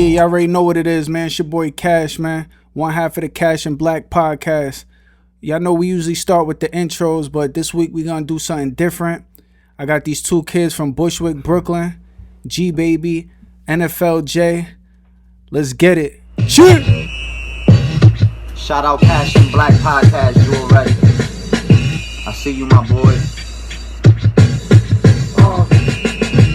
Y'all already know what it is, man. It's your boy Cash, man. One half of the Cassh and Black Podcast. Y'all know we usually start with the intros, but this week we gonna do something different. I got these two kids from Bushwick, Brooklyn. G Baby, NFL J. Let's get it. Cheer! Shout out Cassh and Black Podcast, you already. I see you, my boy.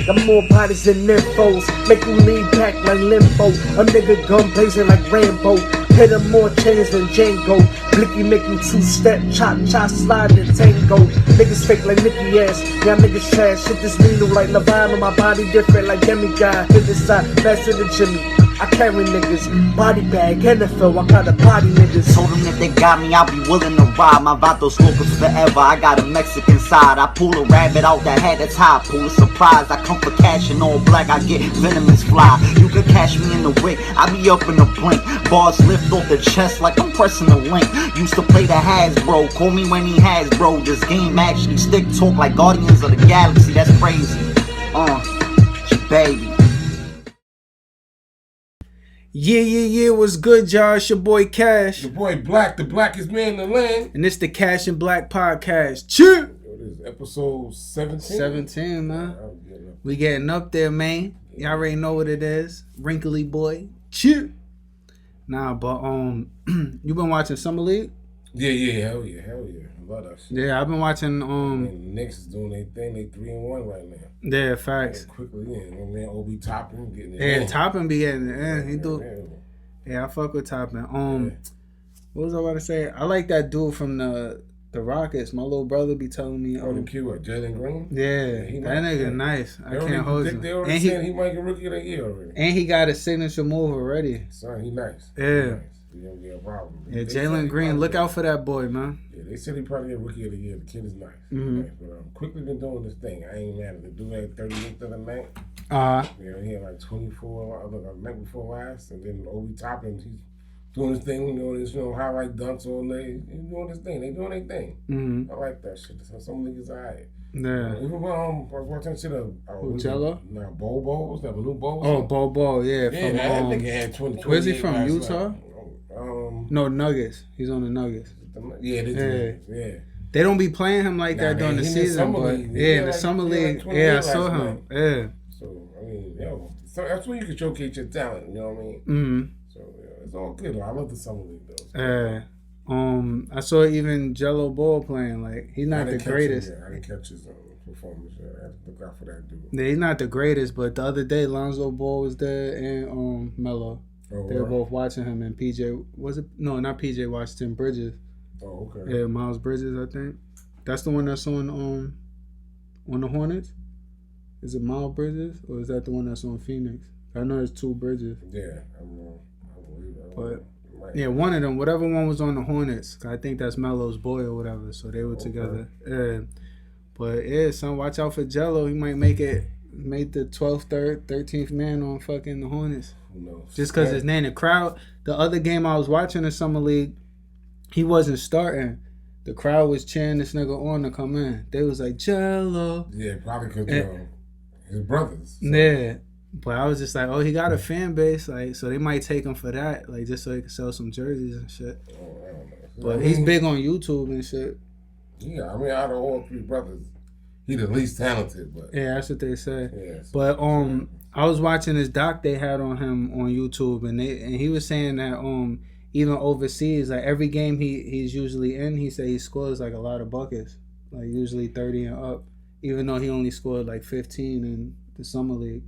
Got more bodies than nymphos, make them lean back like limbo. A nigga gun blazing like Rambo, hit him more chains than Django. Blicky make him two-step, chop, slide and tango. Niggas fake like Nicky ass, y'all niggas trash. Shit this needle like Levine on my body different like demigod. Hit this side, faster than Jimmy. I carry niggas, body bag, NFL, I got a body niggas. Told them if they got me, I'll be willing to ride. My Vato smokers forever, I got a Mexican side. I pull a rabbit out that hat that's high, pull a surprise. I come for cash and all black, I get venomous fly. You could catch me in the wick, I be up in the blink. Bars lift off the chest like I'm pressing a link. Used to play the Hasbro, call me when he has, bro. This game actually stick talk like Guardians of the Galaxy, that's crazy. Baby. Yeah, what's good, y'all? It's your boy Cash. Your boy Black, the blackest man in the land. And it's the Cassh and Black Podcast. Cheer! This is episode 17. 17, man. We getting up there, man. Y'all already know what it is. Wrinkly boy. Cheer! Nah, but you been watching Summer League? Yeah, hell yeah. I love that shit. Yeah, I've been watching And the Knicks is doing their thing, they 3-1 right now. Yeah, facts. Quickly in. My man Obi Toppin getting it. Yeah, Toppin be getting it. He do. Yeah, I fuck with Toppin. What was I about to say? I like that dude from the Rockets. My little brother be telling me. The Q, Jalen Green? Yeah, that nigga nice. I can't hold him. They already said he might get rookie of the year already. And he got a signature move already. Son, he nice. Yeah. He gonna be a problem. Yeah, Jalen Green, look out for that boy, man. Yeah, they said he probably get rookie of the year. The kid is nice. Mm-hmm. Nice. But quickly been doing this thing. I ain't mad at the dude at 38th of the night. You know, he had like 24 the night before last, and then Obi Toppin, he's doing his thing, highlight dunks all day. He's doing his thing. They doing their thing. Mm-hmm. I like that shit. Some niggas alright. Yeah. Even when I was watching shit of Jello? Nah, Bobo. What's that? New Bobo? Oh, Bobo, yeah. Yeah, from, that nigga had 20. Where's he from? Utah? Night. No, Nuggets. He's on the Nuggets. Yeah, yeah. They don't be playing him like that during the season, but in the summer league, I saw him. Yeah. So I mean, so that's where you can showcase your talent. You know what I mean? Mm-hmm. So it's all good. I love the summer league though. So. I saw even Jello Ball playing. Like he's not the greatest. I didn't catch his performance. I have to look out for that dude. Yeah, he's not the greatest, but the other day Lonzo Ball was there and Melo. They were both watching him, and PJ was it? No, not PJ Washington, Bridges. Oh, okay. Yeah, Miles Bridges, I think. That's the one that's on the Hornets. Is it Miles Bridges or is that the one that's on Phoenix? I know there's two Bridges. Yeah, I believe that. But yeah, one of them, whatever one was on the Hornets, I think that's Melo's boy or whatever. So they were together. Yeah, but yeah, son, watch out for Jello. He might make the 12th, 13th man on fucking the Hornets. Just because his name, the crowd. The other game I was watching in Summer League, he wasn't starting. The crowd was cheering this nigga on to come in. They was like, Jello. Yeah, probably because his brothers. So. Yeah. But I was just like, he got a fan base. Like, so they might take him for that. Like, just so he can sell some jerseys and shit. I don't know. But he's big on YouTube and shit. Yeah, I mean, out of all three brothers, he the least talented. But yeah, that's what they say. Yeah, so but I was watching this doc they had on him on YouTube, and he was saying that even overseas, like every game he's usually in, he said he scores like a lot of buckets, like usually 30 and up, even though he only scored like 15 in the summer league,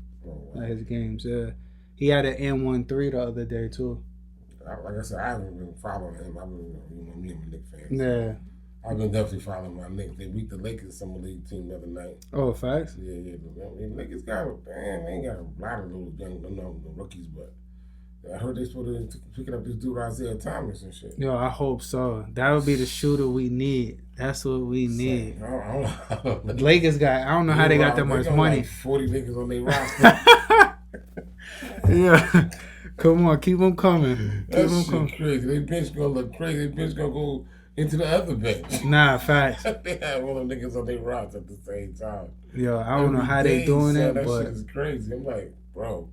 his games. Yeah, he had an N-1-3 the other day too. Like I said, I haven't been following him. I've been, me and my Knicks fans. Yeah. I've been definitely following my Knicks. They beat the Lakers Summer League team the other night. Oh, facts? Yeah. The Lakers got they ain't got a lot of little young rookies, but I heard they supposed to picking up this dude Isaiah Thomas and shit. Yo, I hope so. That would be the shooter we need. That's what we need. I don't know. Lakers got. I don't know how they got that much money. Like 40 niggas on their roster. Yeah, come on, keep them coming. That shit crazy. They bench gonna look crazy. They bench gonna go into the other bench. Nah, facts. They had one of them niggas on their roster at the same time. Yo, I don't know how they doing it, that but shit is crazy. I'm like, bro,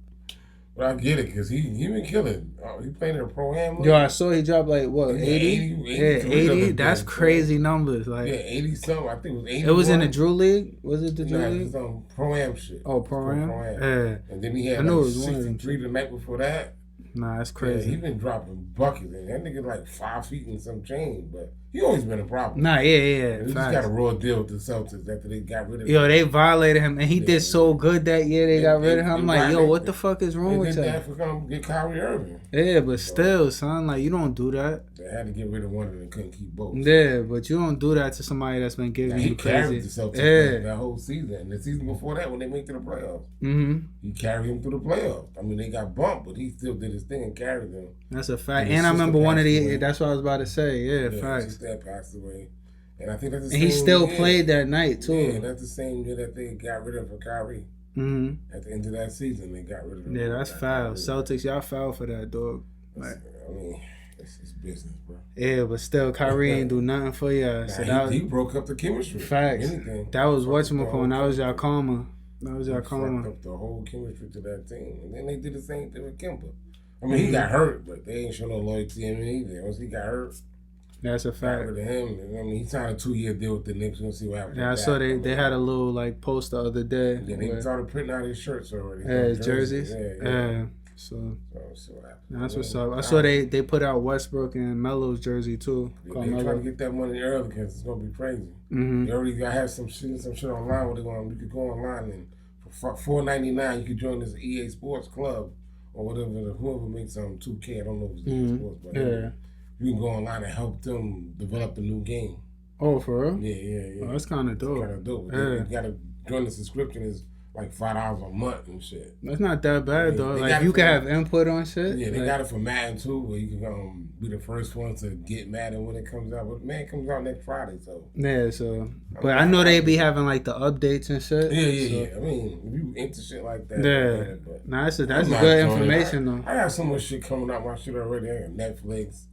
But I get it because he been killing. He played in a pro-am. Yo, I saw he dropped like what 80? Yeah, 80. That's crazy numbers. Like 80 something. I think it was 80. It was in the Drew League. Was it the Drew League? It was on pro-am shit. Oh, pro-am. Yeah. And then he had like 63 the night before that. Nah, that's crazy. Yeah, he been dropping buckets, and that nigga like 5 feet and some change, but he always been a problem. Nah, yeah. He just got a raw deal with the Celtics after they got rid of him. Yo, they violated him, and he did so good that year they got rid of him. I'm like, yo, what the fuck is wrong with that? They did that for get Kyrie Irving. Yeah, but still, son, like, you don't do that. They had to get rid of one and they couldn't keep both. Yeah, but you don't do that to somebody that's been giving you crazy. He carried the Celtics that whole season. And the season before that, when they went to the playoffs, he carried him through the playoffs. I mean, they got bumped, but he still did his thing and carried them. That's a fact. And I remember one of the, that's what I was about to say. Yeah, facts. His dad passed away. And I think that's the same. And he still played that night, too. Yeah, that's the same year that they got rid of for Kyrie. At the end of that season, they got rid of him. Yeah, that's foul. Celtics, y'all foul for that, dog. Like, I mean, it's business, bro. Yeah, but still, Kyrie ain't do nothing for y'all. So he broke up the chemistry. Facts. That was whatchamacallit. That was y'all karma. Fucked up the whole chemistry to that team. And then they did the same thing with Kemba. I mean, he got hurt, but they ain't show no loyalty in him either. Once he got hurt, that's a fact. With him, I mean, he signed a 2-year deal with the Knicks. We'll see what happens. Yeah, I saw they had a little like post the other day. Yeah, they started printing out his shirts already. Yeah, jerseys. Yeah. So that's what's up. I saw they put out Westbrook and Melo's jersey too. Yeah, they trying to get that money early because it's gonna be crazy. They already got have some shit online where you could go online and for $4.99 you could join this EA Sports Club or whatever. Whoever makes 2K, I don't know if it's EA Sports, but you can go online and help them develop a new game. Oh, for real? Yeah. Oh, that's kind of dope. You gotta join the subscription is like $5 a month and shit. That's not that bad though. Like you can have input on shit. Yeah, they got it for Madden too, where you can be the first one to get Madden when it comes out. But Madden comes out next Friday, so yeah. So, but I know they be having like the updates and shit. Yeah. I mean, if you into shit like that, that's good information though. I got so much shit coming out my shit already. I got Netflix,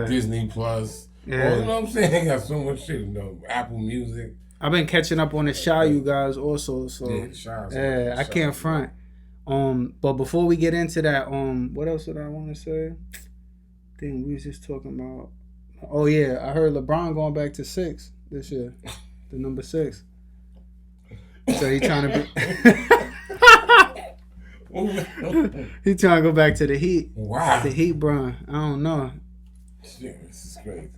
Disney Plus. Yeah. You know what I'm saying? I got so much shit. Apple Music. I've been catching up on the Shy you guys also, so I can't front. But before we get into that, what else did I want to say? Thing we was just talking about. Oh yeah, I heard LeBron going back to 6 this year, the number 6. So he trying to be. He trying to go back to the Heat. Wow. The Heat, Bron. I don't know. Shit, this is crazy.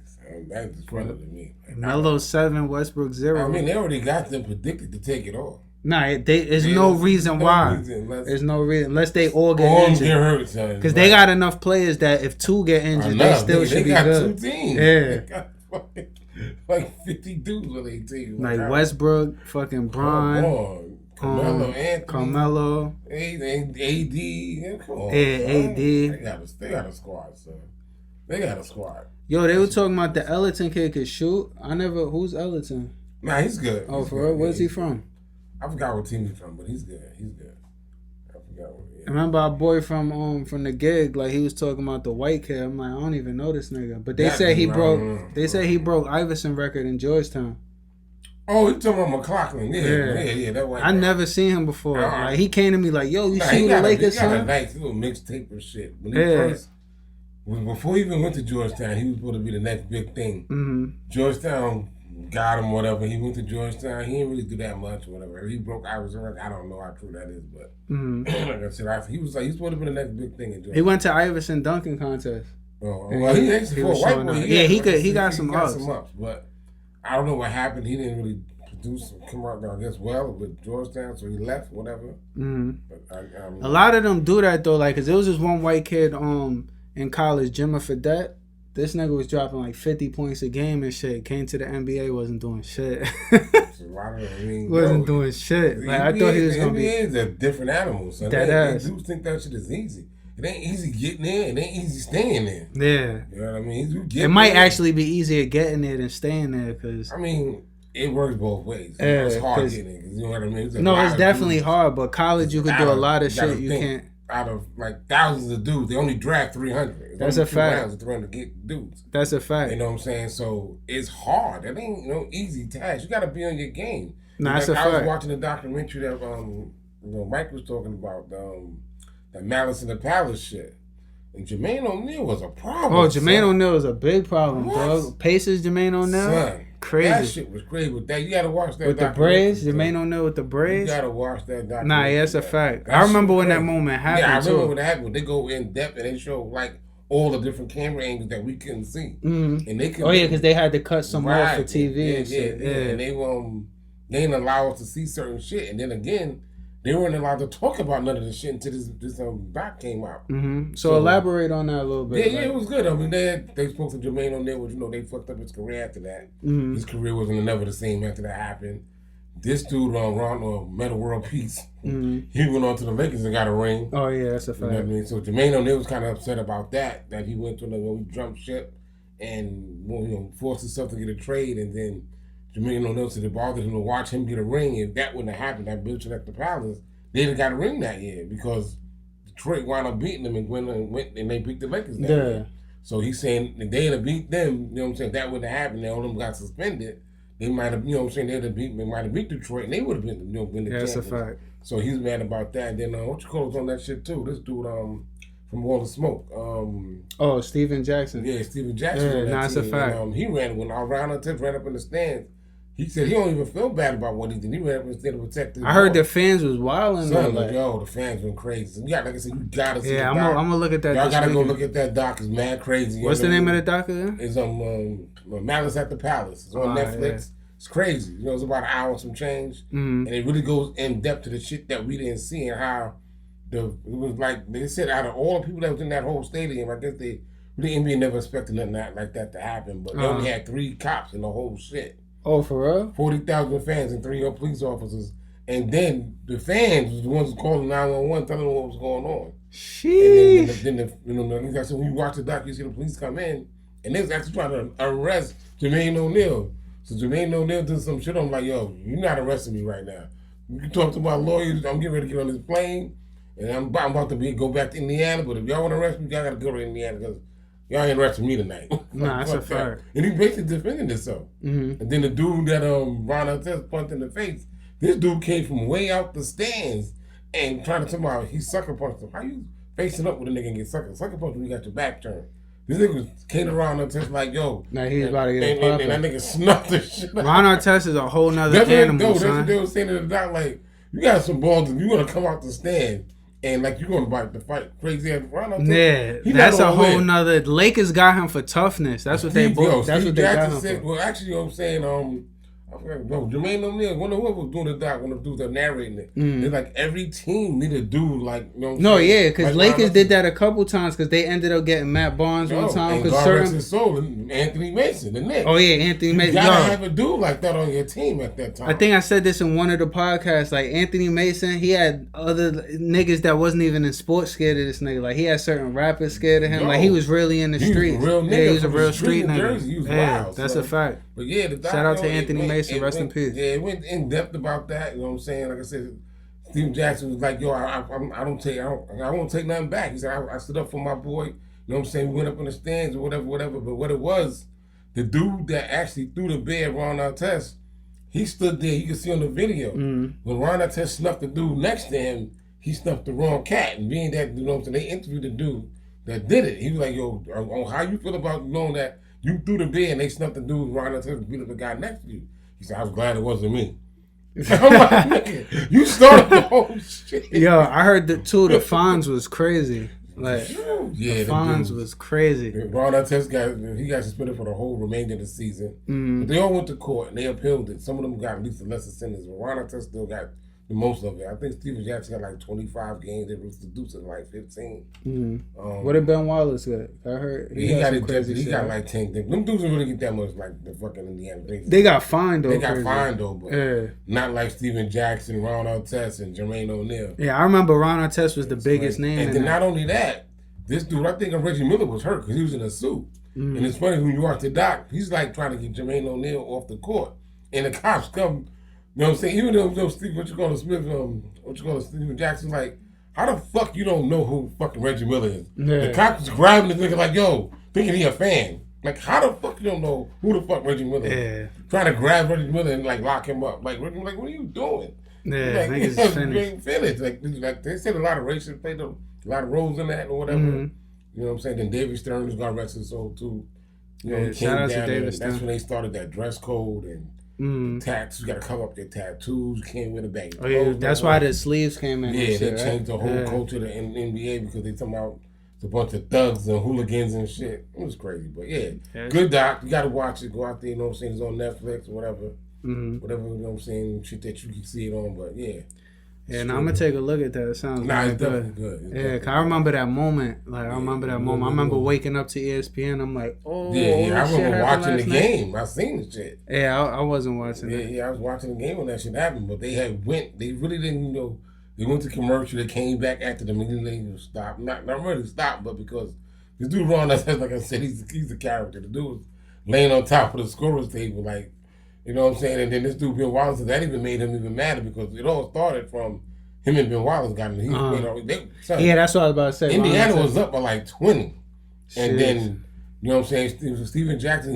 That's funny to me. Melo 7, Westbrook 0. I mean, they already got them predicted to take it off. Nah, there's no reason why. There's no reason unless they all get injured. Because they got enough players that if 2 get injured, they still should be good. They got 2 teams. Yeah, they got like 50 dudes on their team. Like Westbrook, fucking Bron, Carmelo, Anthony, Carmelo, AD. Come on, AD. They got a squad, son. They got a squad. Yo, they were talking about the Ellerton kid could shoot. Who's Ellerton? Nah, he's good. Oh, for real? Where's he from? I forgot what team he's from, but he's good. I forgot what. I remember our boy from the gig, like he was talking about the white kid. I'm like, I don't even know this nigga. But they say he broke. They say he broke Iverson record in Georgetown. Oh, you talking about McLaughlin? Yeah. That white. I never seen him before. Like he came to me like, yo, you see the Lakers son? He got a nice little mixtape of shit. When he first. Before he even went to Georgetown, he was supposed to be the next big thing. Georgetown got him, whatever. He went to Georgetown. He didn't really do that much, whatever. He broke Iverson record. I don't know how true that is, but like I said, he was supposed to be the next big thing in Georgetown. He went to Iverson dunking contest. Oh, well, he actually for a white boy. He got some ups, but I don't know what happened. He didn't really come out, I guess, well with Georgetown, so he left, whatever. But a lot of them do that though, like, cause there was this one white kid in college, Jimmy Fredette. This nigga was dropping like 50 points a game and shit. Came to the NBA, wasn't doing shit. Wasn't doing shit. Like, I thought he was gonna be. NBA is a different animal, so they do think that shit is easy. It ain't easy getting there. It ain't easy staying there. Yeah. You know what I mean? It might actually be easier getting there than staying there, cause I mean, it works both ways. It's hard getting it. You know what I mean? It's definitely hard, but college you could do a lot of shit you can't. Out of like thousands of dudes, they only draft 300. That's a fact. 300 get dudes. That's a fact. You know what I'm saying? So it's hard. It ain't no easy task. You got to be on your game. That's a fact. I was watching the documentary that Mike was talking about. that Malice in the Palace shit. And Jermaine O'Neal was a problem. Oh, Jermaine O'Neal was a big problem, dog. Pacers, Jermaine O'Neal? Son, crazy. That shit was crazy. With that, you gotta watch that. With the braids? Jermaine O'Neal with the braids? You gotta watch that documentary. Nah, yeah, that's a fact. I remember when that moment happened, Yeah, I remember when it happened. They go in depth and they show, like, all the different camera angles that we couldn't see. Mm-hmm. And they could. Oh, yeah, because they had to cut some off for TV and shit. Yeah. And they didn't allow us to see certain shit. And then again, they weren't allowed to talk about none of this shit until this doc came out. Mm-hmm. So elaborate on that a little bit. Yeah, it was good. I mean, they spoke to Jermaine O'Neal, which, they fucked up his career after that. Mm-hmm. His career wasn't never the same after that happened. This dude, Metta World Peace, he went on to the Lakers and got a ring. Oh, yeah, that's a fact. You know what I mean? So Jermaine O'Neal was kind of upset about that he went to the jump ship and forced himself to get a trade, and then Jermaine O'Neal said it bothered him to watch him get a ring. If that wouldn't have happened, that bitch at the Palace, they'd have got a ring that year because Detroit wound up beating them and went and they beat the Lakers that year. So he's saying if they'd have beat them, if that wouldn't have happened, all of them got suspended, they might have, they might have beat Detroit and they would have been the champions. That's a fact. So he's mad about that. And then was on that shit too. This dude from All the Smoke. Steven Jackson. Yeah, Steven Jackson. Yeah, that's a fact. He ran when Ron Artest ran up in the stands. He said he don't even feel bad about what he did. He ran up instead of protecting. I heard the fans was wilding. The fans went crazy. Yeah, like I said, you gotta see. Yeah, I'm gonna look at that. Y'all gotta go look at that doc. It's mad crazy. What's the name of the doc again? It's Malice at the Palace. It's on Netflix. Yeah. It's crazy. It's about an hour and some change, and it really goes in depth to the shit that we didn't see and how it was like they said out of all the people that was in that whole stadium, I guess the NBA never expected nothing like that to happen, but they only had 3 cops in the whole shit. Oh, for real? 40,000 fans and 3 police officers. And then the fans was the ones calling 911, telling them what was going on. Sheesh. And then so when you watch the doc, you see the police come in, and they was actually trying to arrest Jermaine O'Neal. So Jermaine O'Neal did some shit. I'm like, yo, you're not arresting me right now. You can talk to my lawyers. I'm getting ready to get on this plane, and I'm about to go back to Indiana. But if y'all want to arrest me, y'all got to go to Indiana because y'all ain't arresting me tonight. Nah, that's a fact. And he basically defended himself. Mm-hmm. And then the dude that Ron Artest punched in the face, this dude came from way out the stands and trying to tell me he sucker punched him. How you facing up with a nigga and get sucker punch when you got your back turned? This nigga came around Artest like, yo. Nah, he's about to get popped. And that nigga snuffed the shit. Ron Artest is a whole nother animal, That's what they were saying to the doc, like, you got some balls and you want to come out the stand and like you going to fight crazy ass Ron Artest. Yeah, that's a whole nother. Lakers got him for toughness. That's what they both. That's what they got him for. Well, actually, I'm saying, Jermaine O'Neal, whoever was doing the doc, when the dudes are narrating it, it's like every team need a dude like, No, yeah, because like Lakers did that a couple times because they ended up getting Matt Barnes one time. And God rest his soul, and Anthony Mason, the Knicks. Oh, yeah, Anthony Mason. You gotta have a dude like that on your team at that time. I think I said this in one of the podcasts. Like, Anthony Mason, he had other niggas that wasn't even in sports scared of this nigga. Like, he had certain rappers scared of him. Like, he was really in the streets. He was a real street nigga. He was wild. That's a fact. But yeah, shout out to Anthony Mason. Rest in peace. Yeah, it went in depth about that. You know what I'm saying? Like I said, Steven Jackson was like, yo, I won't take nothing back. He said, I stood up for my boy. You know what I'm saying? We went up in the stands or whatever. But what it was, the dude that actually threw the bed, Ron Artest, he stood there. You can see on the video. When Ron Artest snuffed the dude next to him, he snuffed the wrong cat. And being that, you know what I'm saying, they interviewed the dude that did it. He was like, yo, how you feel about knowing that you threw the bed and they snuffed the dude, Ron Artest beat up the guy next to you? He said, I was glad it wasn't me. I'm like, nigga, you started the whole shit. Yo, I heard that too. The fines was crazy. Like, the fines was crazy. Ron Artest got suspended for the whole remainder of the season. But they all went to court and they appealed it. Some of them got at least a lesser sentence, but Ron Artest still got the most of it. I think Steven Jackson got like 25 games. They reduced it to like 15. What did Ben Wallace get? I heard he got like 10. Them dudes didn't really get that much like the fucking Indiana Pacers. They got fined though. They got fined though, but not like Steven Jackson, Ron Artest, and Jermaine O'Neal. Yeah, I remember Ron Artest was the biggest name. And then not only that, this dude, I think Reggie Miller was hurt because he was in a suit. And it's funny when you watch the doc, he's like trying to get Jermaine O'Neal off the court, and the cops come. You know what I'm saying? Even though Steven Jackson, like, how the fuck you don't know who fucking Reggie Miller is? Yeah. The cops was grabbing the nigga like, yo, thinking he a fan. Like, how the fuck you don't know who the fuck Reggie Miller is? Trying to grab Reggie Miller and like lock him up. Like, Reggie, like, what are you doing? Yeah, like, niggas is finished. Like they said a lot of racists played a lot of roles in that or whatever. You know what I'm saying? Then David Stern, who's got rest his soul too. You know, he came down there. That's when they started that dress code and tattoos. You got to cover up their tattoos. You can't wear the baggy clothes. Yeah, that's why the sleeves came in. Yeah, they changed the whole culture to the NBA because they talking about a bunch of thugs and hooligans and shit. It was crazy, but good doc. You gotta watch it. Go out there, you know what I'm saying? It's on Netflix or whatever. Whatever, you know what I'm saying? Shit that you can see it on, but yeah. Yeah, and I'm gonna take a look at that. It sounds it's definitely good. Yeah, cause I remember that moment. Like I remember that moment. I remember waking up to ESPN. I'm like, oh yeah. I remember watching the game. I seen the shit. Yeah, I wasn't watching it. Yeah, I was watching the game when that shit happened. But they really didn't, you know. They went to commercial. They came back after the immediately stopped. Not really stopped, but because this dude Ron, like I said, he's a character. The dude was laying on top of the scorer's table, like, you know what I'm saying. And then this dude Ben Wallace, that even made him even madder because it all started from him and Ben Wallace got him. Yeah, that's what I was about to say. Indiana was up by like 20, and then you know what I'm saying. Steven Jackson,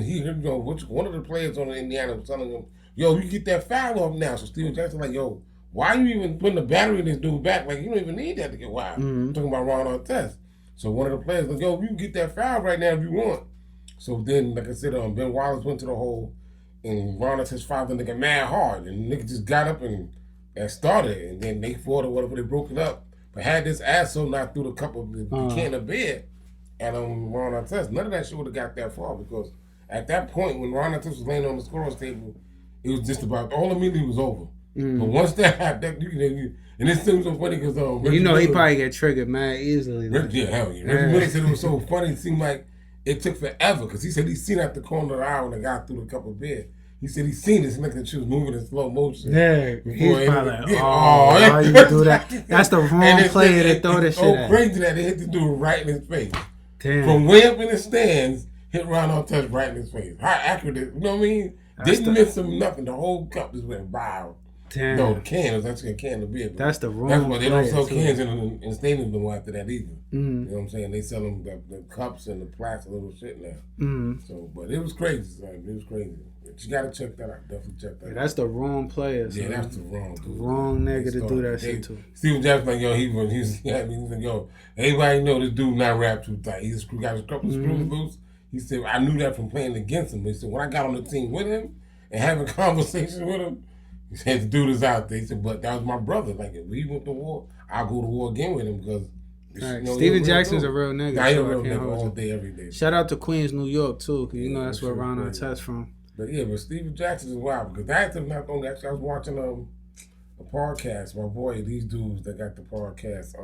one of the players on the Indiana was telling him, "Yo, you get that foul off now." So Steven Jackson like, "Yo, why are you even putting the battery in this dude back? Like, you don't even need that to get wild." I'm talking about Ron Artest. So one of the players like, "Yo, you can get that foul right now if you want." So then, like I said, Ben Wallace went to the hole, and Ron Artest fouled the nigga mad hard, and the nigga just got up and started, and then they fought or whatever, they broke it up. But had this asshole not threw the cup of the can of beer at Ron Artest, none of that shit would have got that far because at that point when Ron Artest was laying on the scorer's table, it was just about all immediately was over. But once that happened, and this seems so funny because you know he probably get triggered mad easily. Reggie Miller said it was so funny. It seemed like it took forever because he said he seen at the corner of the eye when the guy threw the cup of beer. He said he seen this nigga that she was moving in slow motion. Yeah, he's probably like, why you do that? That's the wrong player to throw this shit at. Oh, crazy that they hit the dude right in his face. Damn. From way up in the stands, hit Ron Artest right in his face. How accurate it, you know what I mean? Didn't miss him nothing. The whole cup just went by. Damn. No, the can was actually a can of beer. That's the wrong. That's why they don't sell cans in stadiums no more after that either. You know what I'm saying? They sell them the cups and the plastic little shit now. So, but it was crazy. Son. It was crazy. But you gotta check that out. Definitely check that out. That's the wrong player. Son. Yeah, that's the wrong dude. Wrong nigga to do that shit to. Steven Jackson like, yo, he was like, yo, everybody know this dude not wrapped too tight. He got his couple screws loose. He said, I knew that from playing against him. But he said, when I got on the team with him and having conversations with him, he said, the dude is out there. He said, but that was my brother. Like, if we went to war, I'll go to war again with him because Steven Jackson's a real nigga. Nah, he's a real nigga all day, every day. Shout out to Queens, New York, too, because you know that's where Ron Artest from. But yeah, but Steven Jackson is wild because that's not only. Actually, I was watching a podcast. My boy, these dudes that got the podcast.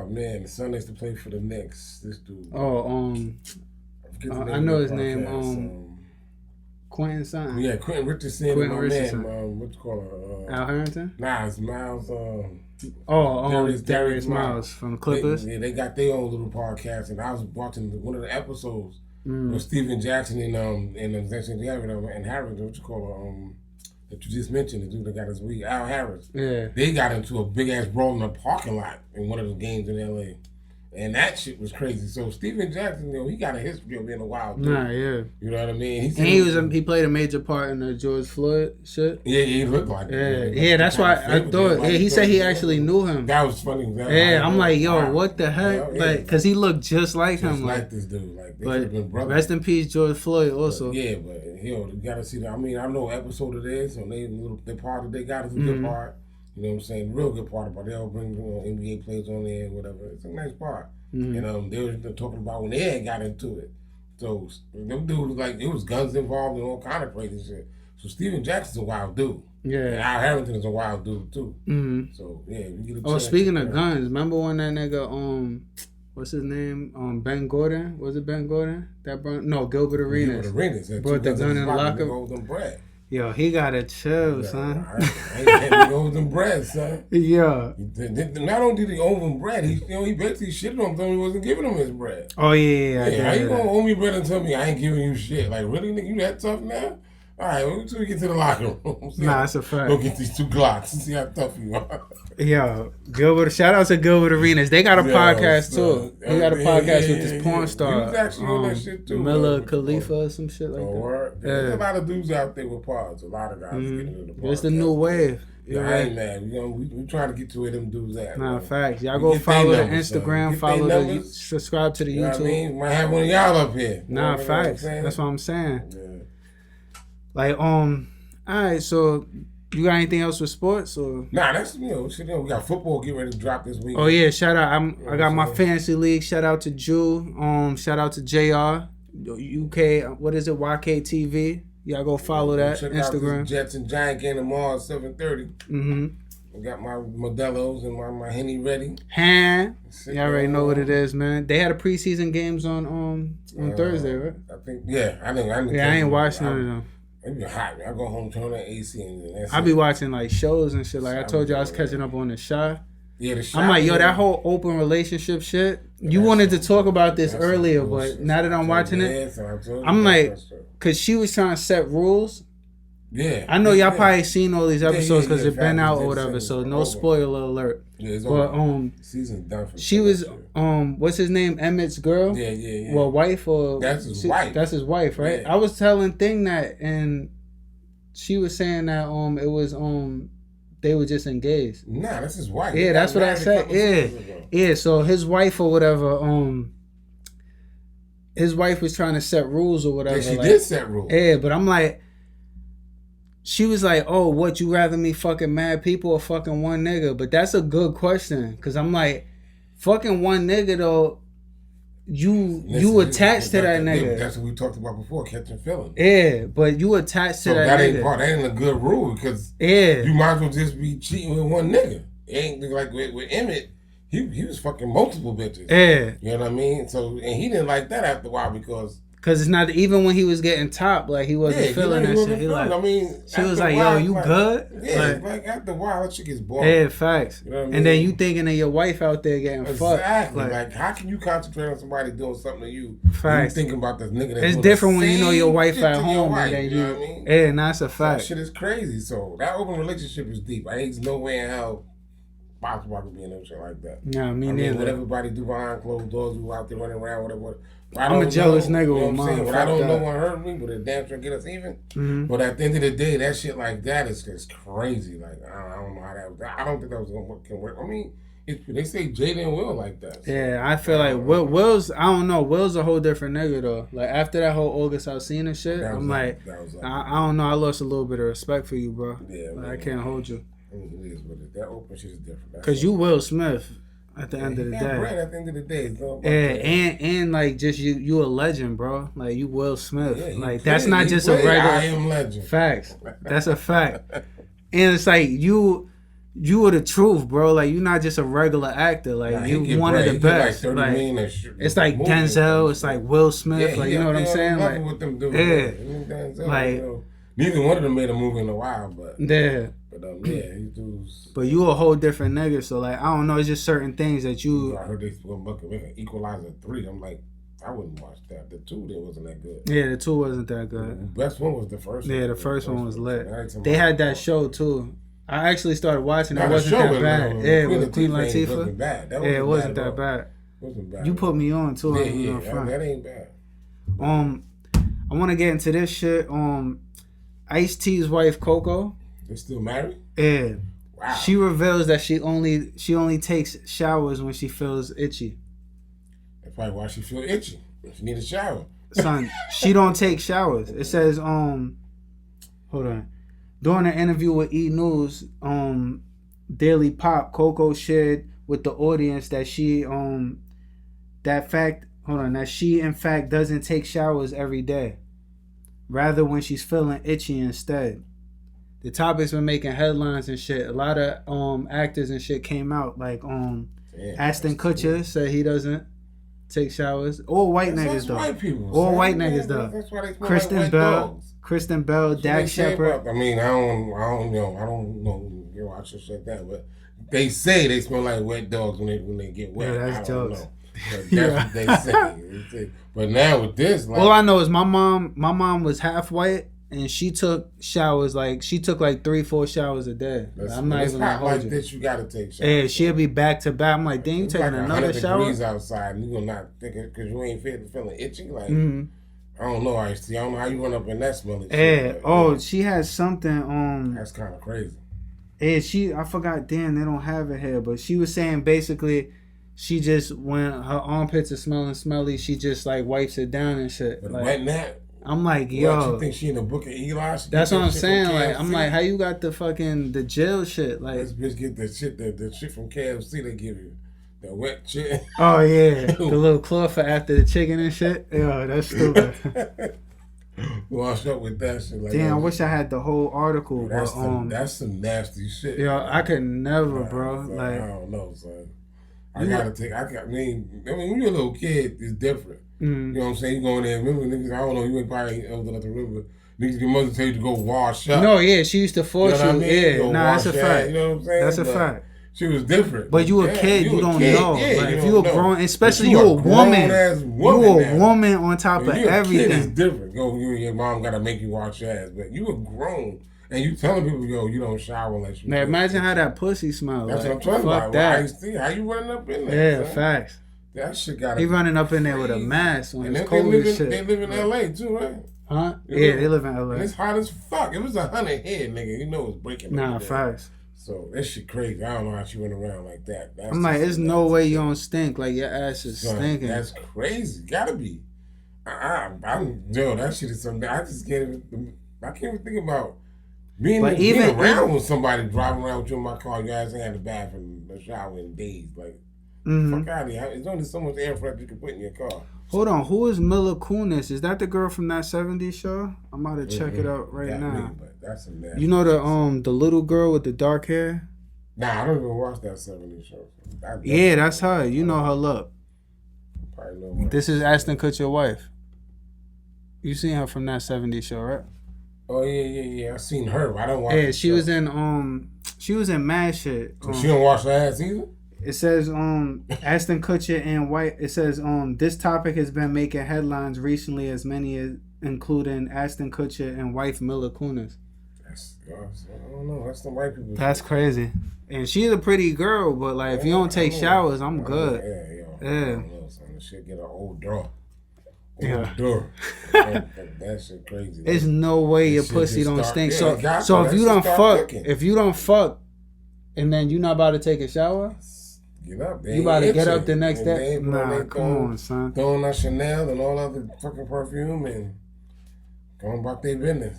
Man, the son used to play for the Knicks. This dude. I know his name. Quentin something. Yeah, Quentin Richardson. Quentin Richardson. Man, what you call it? Al Harrington. Nah, it's Miles. Darius Miles from the Clippers. They got their own little podcast, and I was watching one of the episodes with Steven Jackson and Harris, what you call that you just mentioned, the dude that got his weed, Al Harris. Yeah. They got into a big ass brawl in a parking lot in one of the games in LA. And that shit was crazy. So Steven Jackson, he got a history of being a wild dude. Nah, yeah. You know what I mean? He played a major part in the George Floyd shit. Yeah, he looked like it. Yeah, that's why I thought. Yeah, he said he actually knew him. That was funny. I'm like, yo, what the heck? Yeah. Like, cause he looked just like him. Like this dude. Like, they but could have been brothers. Rest in peace, George Floyd. Also. But you gotta see that. I mean, I don't know what episode it is. So the part that they got is a good part. You know what I'm saying? Real good part about it. They'll bring NBA players on there and whatever. It's a nice part. And they were talking about when they had got into it. So them dudes, like, it was guns involved and all kind of crazy shit. So Steven Jackson's a wild dude. Yeah. And Al Harrington is a wild dude too. So yeah, you get a chance. Speaking of guns, remember when that nigga what's his name? Ben Gordon? Was it Ben Gordon? Gilbert Arenas. Gilbert Arenas brought the gun in the locker. Yo, he gotta chill, son. He owes them bread, son. Yeah. Not only did he owe him bread, he basically shitted on him, telling he wasn't giving him his bread. Oh yeah. How you gonna owe me bread and tell me I ain't giving you shit? Like, really, nigga, you that tough now? All right, until we get to the locker room. Nah, that's a fact. Go get these 2 Glocks and see how tough you are. Yo, shout out to Gilbert Arenas. They got a podcast too. They got a podcast with this porn star. He was actually on that shit too. Miller Khalifa or some shit like that. There's a lot of dudes out there with pods. A lot of guys getting into the podcast. It's the new wave. You I ain't mad. We trying to get to where them dudes at. Nah, facts. Y'all We go get follow the numbers, Instagram, follow the subscribe to the you YouTube. Know what I mean? Might have one of y'all up here. Nah, facts. That's what I'm saying. Yeah. Like, all right, so you got anything else with sports or? Nah, that's we got football getting ready to drop this week. Oh yeah, shout out. I got my fantasy league. Shout out to Jew. Shout out to JR. UK. What is it? YKTV. Y'all go follow that check Instagram. Out this Jets and Giant game tomorrow at 7:30. I got my Modelo's and my Henny ready. Y'all already know what it is, man. They had a preseason games on Thursday, right? I think. Yeah, I ain't watching none of them. It be hot, man. I go home, turn on that AC, and that's I be watching like shows and shit. Like I told you, I was catching up on The Chi. Yeah, The Chi. I'm like, yo, that whole open relationship shit. You wanted to talk about this earlier, but now that I'm watching it, I'm like, cause she was trying to set rules. Yeah, I know y'all probably seen all these episodes because it's been out or whatever. So no spoiler alert. Yeah, it's but season's done for she was what's his name? Emmett's girl. Yeah. Well, wife or that's his wife. That's his wife, right? Yeah. I was telling Thing that, and she was saying that it was they were just engaged. Nah, that's his wife. Yeah, that's what I said. Yeah. So his wife or whatever, his wife was trying to set rules or whatever. Yeah, she did set rules. Yeah, but I'm like, she was like, "Oh, what you rather me fucking mad people or fucking one nigga?" But that's a good question because I'm like, fucking one nigga though. You attached to that nigga. That's what we talked about before, catching feelings. Yeah, but you attached to that nigga. That ain't a good rule because you might as well just be cheating with one nigga. It ain't like with Emmett. He was fucking multiple bitches. Yeah. You know what I mean? So and he didn't like that after a while because it's not even when he was getting top, like he wasn't feeling that shit. He like, I mean, she was like, "Yo, you good?" Yeah, like after a while, that shit gets boring. Yeah, facts. You know what I mean? And then you thinking of your wife out there getting fucked. Exactly. Like, how can you concentrate on somebody doing something to you? Facts. You thinking about this nigga. That's it's different when you know your wife at home wife, and then you know what I mean? Yeah, and that's a fact. That shit is crazy. So that open relationship is deep. I ain't no way in hell possible I could be in no shit like that. Yeah, me neither. neither. What everybody do behind closed doors, who out there running around, whatever. I'm a jealous nigga with mine. What I don't know what hurt me, but it damn sure get us even. Mm-hmm. But at the end of the day, that shit like that is crazy. Like I don't know how that. I don't think that was gonna work. I mean, they say Jada and Will like that. So. Yeah, I feel like Will's. I don't know. Will's a whole different nigga though. Like after that whole August Alsina shit, I'm like, I don't know. I lost a little bit of respect for you, bro. Yeah, like, I can't hold you. I mean, it is what it is. That open shit is different. Because you Will Smith. At the end of the day, at the end of the day, and like just you a legend, bro. Like you Will Smith. Yeah, like that's not just a regular. I am legend. Facts. That's a fact. And it's like you are the truth, bro. Like you're not just a regular actor. Like you one of the best. Like, it's like Denzel. It's like Will Smith. Yeah, like you know what I'm saying? Like what them do, Denzel, like neither one of them made a movie in a while, but yeah. These dudes. But you a whole different nigga, so like I don't know, it's just certain things that you. I heard they make an Equalizer 3. I'm like, I wouldn't watch that. The 2 there wasn't that good. Yeah, the 2 wasn't that good. The best one was the first one. Yeah, the first one was lit. They had that show too. I actually started watching. It wasn't that bad. Yeah, with Queen Latifah. Yeah, it wasn't that bad. You put me on too. Yeah, that ain't bad. I want to get into this shit. Ice-T's wife Coco. They still married? Yeah. Wow. She reveals that she only takes showers when she feels itchy. That's probably why she feel itchy. She need a shower. Son, she don't take showers. It says hold on. During an interview with E! News, Daily Pop, Coco shared with the audience that she that she in fact doesn't take showers every day. Rather when she's feeling itchy instead. The topic's been making headlines and shit. A lot of actors and shit came out. Like Ashton Kutcher said he doesn't take showers. All white niggas though. White people. All white niggas though. That's why they smell Kristen like Bell, Kristen Bell, Dak Shepard. I mean, I don't know. You watch shit like that, but they say they smell like wet dogs when they get wet. Yeah, that's jokes. That's what they say. But now with this, like, all I know is my mom was half white. And she took showers like 3-4 showers a day. I'm not even gonna hold like you. This, you gotta take showers. Yeah, she'll be back to back. I'm like, damn, you taking another shower? 100 degrees outside, and you gonna not think it because you ain't feeling itchy. Like I don't know, I don't know how you run up in that smelly. Yeah. She has something. That's kind of crazy. I forgot, damn, they don't have it here, but she was saying basically she just, when her armpits are smelling smelly, she just like wipes it down and shit. But like, right now, I'm like, yo. You think she in the book of Eli? That's what I'm saying. Like, I'm like, how you got the jail shit? Like, this bitch get the shit from KFC they give you. The wet shit. Oh, yeah. The little cloth for after the chicken and shit. Yo, that's stupid. Wash up with that shit. Like, damn, I wish I had the whole article. That's some nasty shit. Yo, I could never, bro. Son, like, I don't know, son. I mean, when you're a little kid, it's different. You know what I'm saying? You go in there, remember niggas, I don't know, you ain't probably old enough to remember. Niggas, your mother tell you to go wash up. No, yeah, she used to force you. I mean? Yeah, nah, that's a fact. You know what I'm saying? That's a fact. She was different. But you a kid, you don't know. Yeah, like, if you a grown, especially you a woman, you a woman on top of everything. Kid is different. You and your mom gotta make you wash your ass, but you a grown. And you telling people, yo, you don't shower unless you. Man, imagine how that pussy smells. That's like, what I'm talking about. That. How you running up in there? Yeah, son? Facts. That shit got. He running up in there with a mask on. It's cold as shit. They live in LA too, right? Huh? Yeah, they live in LA. And it's hot as fuck. It was 100 here, nigga. You know it's breaking. Nah, facts. So that shit crazy. I don't know how she went around like that. I'm like, there's no way you don't stink. Like your ass is stinking. That's crazy. Gotta be. Yo, that shit is something. I can't even think about being around with somebody driving around with you in my car. Your ass ain't had the bathroom, the shower in days. Like, fuck out of here. There's only so much air pressure you can put in your car. Hold on, who is Mila Kunis? Is that the girl from that '70s show? I'm about to check it out right now. But that's a you know the little girl with the dark hair? Nah, I don't even watch that '70s show. Yeah, that's her. You know her look. Probably know her. This is Ashton Kutcher's wife. You seen her from that '70s show, right? Oh yeah. I seen her. But I don't watch. Yeah, she was in mad shit. So she don't wash her ass either. It says Ashton Kutcher and White. It says this topic has been making headlines recently, as many as including Ashton Kutcher and wife Mila Kunis. I don't know. That's some white people. That's crazy. And she's a pretty girl, but like if you don't take showers, I'm good. Yeah. I don't know, son. This shit get an old door. That shit crazy. There's no way your pussy don't stink. So if you don't fuck, and then you not about to take a shower. Get up. You about to get up the next day? Nah, come on, son. Throwing on Chanel and all other fucking perfume and going about their business.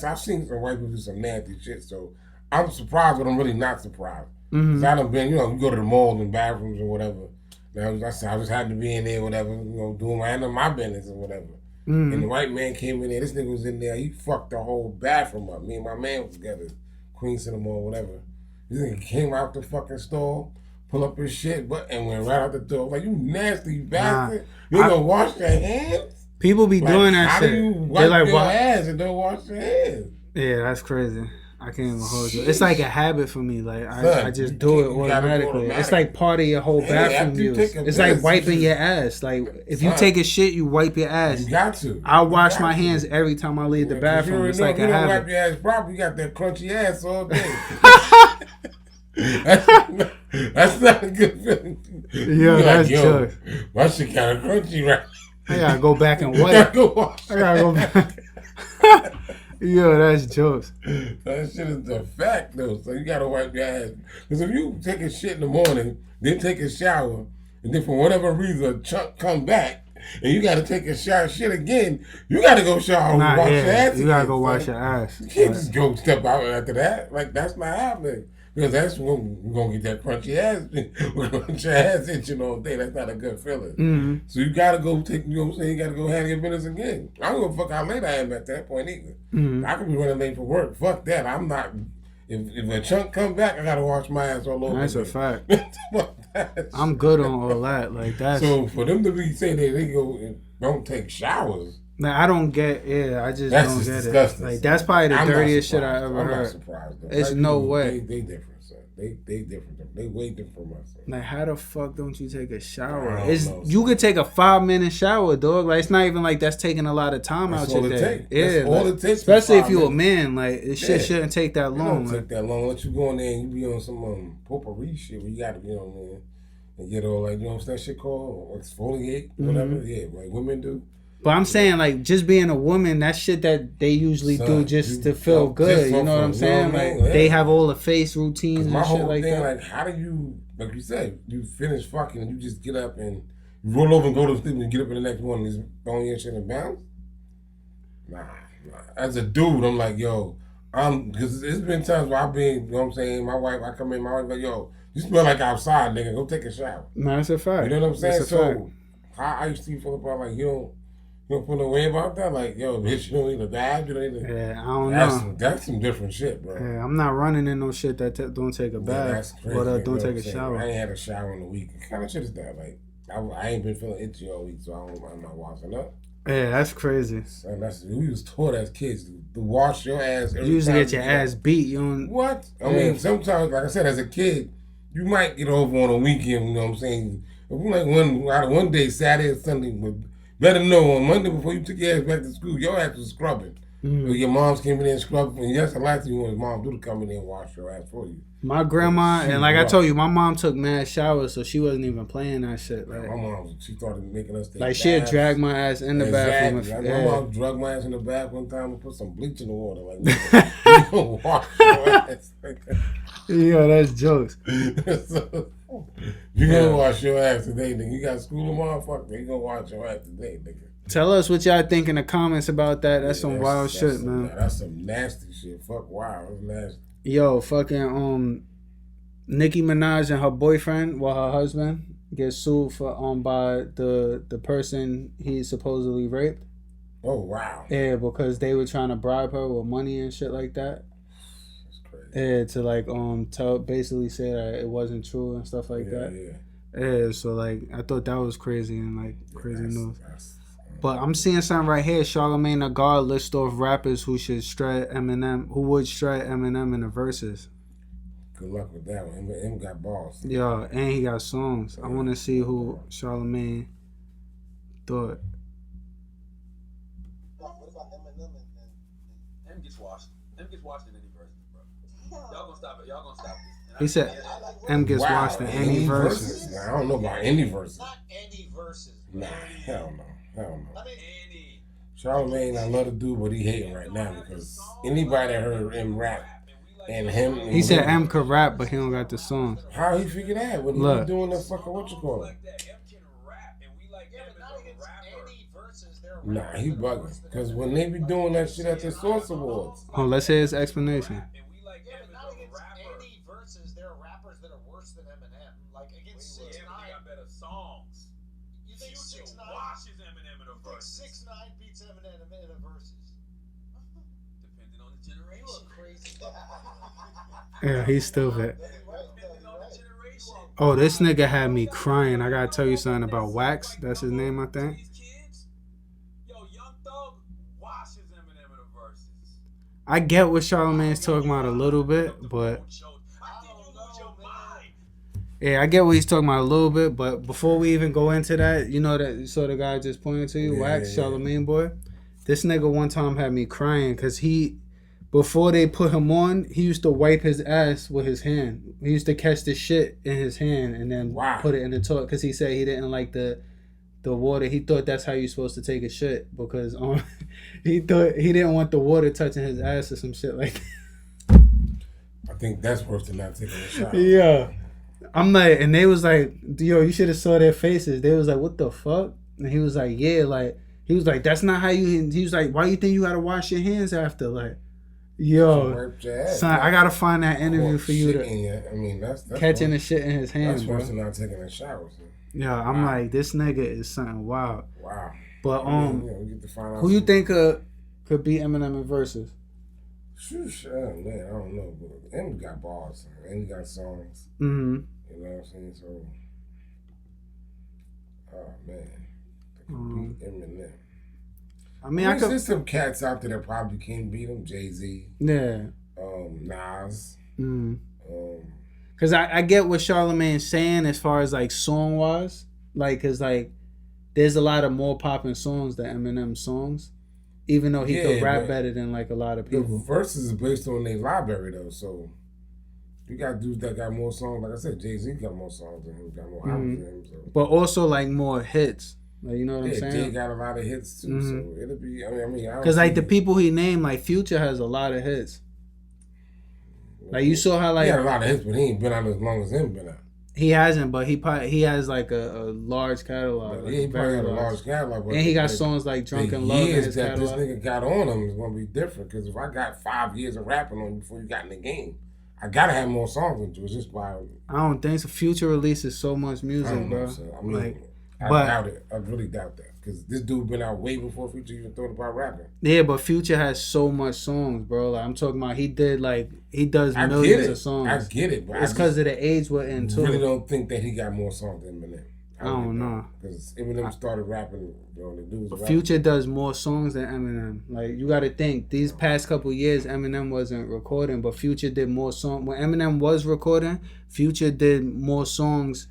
I've seen some white people do some nasty shit, so I'm surprised, but I'm really not surprised. Cause I done been, you go to the malls and bathrooms or whatever. I just happened to be in there, whatever, doing my business or whatever. And the white man came in there. This nigga was in there. He fucked the whole bathroom up. Me and my man was together, Queen Cinema or whatever. This nigga came out the fucking store. Pull up his shit, and went right out the door. Like, you nasty bastard. You gonna wash your hands? People be doing that how shit. How do you wipe your ass and don't wash your hands? Yeah, that's crazy. I can't even hold you. It's like a habit for me. Like, I just do it automatically. It's like part of your whole bathroom use. It's like wiping your ass. Like, if you take a shit, you wipe your ass. You got to. I wash my hands every time I leave the bathroom. It's like a habit. You don't wipe your ass properly, you got that crunchy ass all day. That's not a good feeling. Yeah, that's jokes. My shit kind of crunchy right. I gotta go back and wipe. I gotta go back. Yo, that's jokes. That shit is the fact though. So you gotta wipe your ass. Because if you take a shit in the morning, then take a shower, and then for whatever reason a chunk come back, and you gotta take a shower shit again, you gotta go shower and wash your ass. You gotta go wash your ass. You can't just go step out after that. Like, that's not happening. Because that's when we're going to get that crunchy ass. We're going to get your ass itching all day. That's not a good feeling. So you got to go take, you know what I'm saying? You got to go handle your business again. I don't give a fuck how late I am at that point either. I could be running late for work. Fuck that. I'm not, if a chunk come back, I got to wash my ass all over. That's a fact. I'm good on all that. Like, that's. So for them to be saying that they go and don't take showers. Like, I don't get I just that's don't just get disgusting. it. Like, that's probably the dirtiest shit I ever I'm heard. not surprised though. It's no way. They different, son. They different. They way different from us. Son. Like, how the fuck don't you take a shower? You could take a 5-minute shower, dog. Like, it's not even like that's taking a lot of time out your day. Yeah, all it takes. Especially if you're a man, like, it shouldn't take that long. It don't take that long. Let you go in there and you be on some potpourri shit where you got to be on there and get all, like, you know what's that shit called? Exfoliate, whatever. Yeah, like women do. But I'm saying, like, just being a woman, that's shit that they usually do just to feel good. You know what I'm saying? Like, they have all the face routines and shit like that. Like, how do you, like you said, you finish fucking and you just get up and you roll over and go to sleep and get up in the next morning and just throwing your shit in bounds? Nah. As a dude, I'm like, yo, because there's been times where I've been, you know what I'm saying, my wife like, yo, you smell like outside, nigga, go take a shower. No, that's a fact. You know what I'm saying? So, how you see feel about, like, you don't feel no way about that? Like, yo, bitch, you don't need a bath, you don't need a... Yeah, I don't know. That's some different shit, bro. Yeah, I'm not running in no shit that don't take a bath. That's crazy. But don't take a shower. I ain't had a shower in a week. What kind of shit is that? Like, I ain't been feeling itchy all week, so I'm not washing up. Yeah, that's crazy. And we was taught as kids to wash your ass. You used to get your ass beat. You don't... What? I mean, sometimes, like I said, as a kid, you might get over on a weekend. You know what I'm saying? If you like one day, Saturday or Sunday, but better know on Monday before you took your ass back to school, your ass was scrubbing. So your mom's came in there and scrubbed, and that's the last thing you want his mom to do, to come in there and wash your ass for you. My grandma, and like I told you, my mom took mad showers, so she wasn't even playing that shit. Like, my mom, she started making us take like, she'd drag my ass in the bathroom. My mom dragged my ass in the bath one time and put some bleach in the water. Like, you don't wash your ass. Yeah, that's jokes. So, you gonna wash your ass today, nigga. You got school tomorrow? Fuck me. You gonna wash your ass today, nigga. Tell us what y'all think in the comments about that. That's some wild shit, man. That's some nasty shit. Fuck, wow. That's nasty. Yo, fucking Nicki Minaj and her boyfriend, her husband, gets sued for by the person he supposedly raped. Oh, wow. Yeah, because they were trying to bribe her with money and shit like that. That's crazy. Yeah, to like basically say that it wasn't true and stuff like that. Yeah, so like I thought that was crazy and like crazy news. But I'm seeing something right here. Charlamagne the God list off rappers who would shred Eminem in the verses. Good luck with that one. Eminem got balls. Yeah, and he got songs. I want to see who Charlamagne thought. What about Eminem and M gets washed? M gets washed in any verses, bro. Y'all gonna stop it. Y'all gonna stop this. He said M gets washed in any verses. Nah, I don't know about any verses. Not any verses. Nah, hell no. Hell no. I mean, any. Charlamagne, I love the dude, but he hating right now because anybody that heard him rap and him. He said M could rap, but he don't got the songs. How he figured that? When he was doing that fucking what you call it? Nah, he bugging. Because when they be doing that shit at the Source Awards. Oh, let's hear his explanation. Any verses, there are rappers that are worse than Eminem. Like against 6ix9ine. Got better songs. You think 6ix9ine washes Eminem in a verse? 6ix9ine beats Eminem in a verses. Depending on the generation. You look crazy. Yeah, he's stupid. Oh, this nigga had me crying. I gotta tell you something about Wax. That's his name, I think. I get what Charlamagne's talking about a little bit, but yeah, I get what he's talking about a little bit. But before we even go into that, you know that you saw the guy just pointed to you, Wax, Charlamagne boy. This nigga one time had me crying because before they put him on, he used to wipe his ass with his hand. He used to catch the shit in his hand and then put it in the toilet because he said he didn't like the water. He thought that's how you're supposed to take a shit because he thought he didn't want the water touching his ass or some shit like that. I think that's worse than not taking a shower. Yeah. I'm like, and they was like, yo, you should have saw their faces. They was like, what the fuck? And he was like, yeah, like, he was like, that's not how you, he was like, why you think you gotta wash your hands after? Like, yo, son, I gotta find that interview for you to, I mean, that's catching the shit in his hands, bro. That's bro. worse than not taking a shower, son. Yeah, I'm like, this nigga is something wild. Wow. But we get to find out who you think could beat Eminem in verses? Sure, man, I don't know, but Eminem got bars, and he got songs. Mm-hmm. You know what I'm saying? So, oh man, beat Eminem. I mean, there's some cats out there that probably can beat him. Jay-Z. Yeah. Nas. Mm. Cause I get what Charlamagne's saying as far as like song wise, like cause like there's a lot of more popping songs than Eminem songs, even though he could rap better than like a lot of people. The verses is based on their library though, so you got dudes that got more songs. Like I said, Jay-Z got more songs than him, got more albums than him. So. But also like more hits. Like, you know what I'm saying? Jay got a lot of hits too, so it'll be. I mean, because like the people he named, like Future has a lot of hits. Like you saw how like he had a lot of hits, but he ain't been out as long as him been out. He hasn't, but he has like a large catalog. Like, he probably got a large catalog, but and he got songs like "Drunken Love" in his that catalog. This nigga got on him is gonna be different. Because if I got 5 years of rapping on you before you got in the game, I gotta have more songs than you. It's just by. I don't think so. Future releases so much music, bro. So, I mean, I doubt it. I really doubt that. Because this dude been out way before Future even thought about rapping. Yeah, but Future has so much songs, bro. Like I'm talking about, he does millions of songs. I get it, but it's because of the age we're in too. I really don't think that he got more songs than Eminem. I don't know. Because Eminem started rapping, the dudes. Future does more songs than Eminem. Like you got to think, these past couple years, Eminem wasn't recording, but Future did more songs. When Eminem was recording, Future did more songs.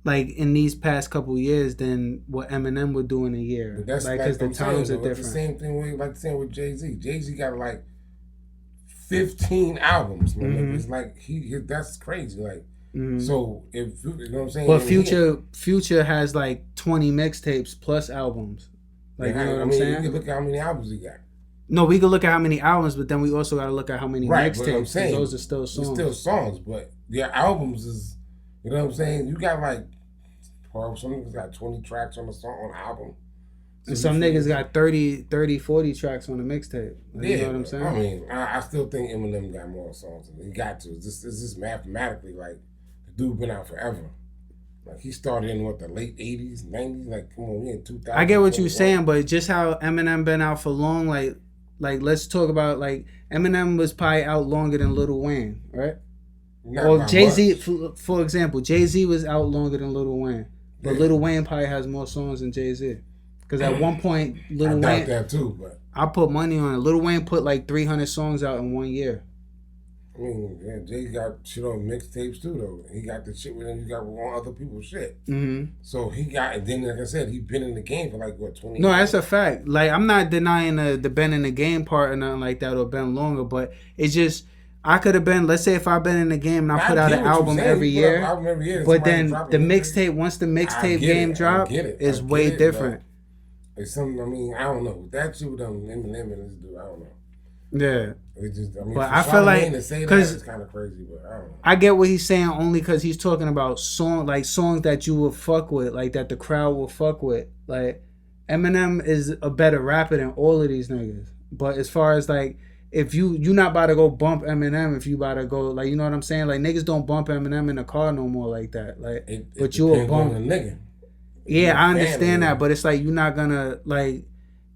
Like in these past couple years than what Eminem would do in a year. But that's like because the times are different. It's the same thing like saying with Jay-Z. Jay-Z got like 15 albums. Man. It's like that's crazy. Like so if you know what I'm saying. But Future has like 20 mixtapes plus albums. Like you know what I'm saying? You can look at how many albums he got. No, we can look at how many albums, but then we also got to look at how many mixtapes. I'm saying, those are still songs. It's still songs, but their albums is. You know what I'm saying? You got like, some niggas got 20 tracks on an album. So and some niggas got 30, 40 tracks on a mixtape. Like, you know what I'm saying? I mean, I still think Eminem got more songs than he got to. It's just mathematically, like, the dude been out forever. Like, he started in, the late 80s, 90s? Like, come on, we in 2000. I get what you're saying, but just how Eminem been out for long, like let's talk about, like, Eminem was probably out longer than Lil Wayne, right? Or Jay-Z, for example, Jay-Z was out longer than Lil Wayne. But Lil Wayne probably has more songs than Jay-Z. Because at one point, Lil Wayne... I doubt that too, but... I put money on it. Lil Wayne put like 300 songs out in 1 year. I mean, yeah, Jay got shit on mixtapes too, though. He got the shit with him. He got on other people's shit. So he got... And then, like I said, he been in the game for like, 20 years? No, that's a fact. Like, I'm not denying the been in the game part or nothing like that or been longer, but it's just... I could have been, let's say if I've been in the game and I put out an album every year, but then the mixtape, once the mixtape game drop, is way different. It's something, I mean, I don't know. That shit with Eminem and this dude, I don't know. Yeah. It just, I mean, but I feel like, because it's kind of crazy, but I don't know. I get what he's saying only because he's talking about songs that you will fuck with, like that the crowd will fuck with. Like, Eminem is a better rapper than all of these niggas. But as far as like, if you not about to go bump Eminem, if you about to go, like, you know what I'm saying? Like, niggas don't bump Eminem in the car no more like that. Like, but you will bump. Nigga. Yeah, I understand that, but it's like you're not gonna, like,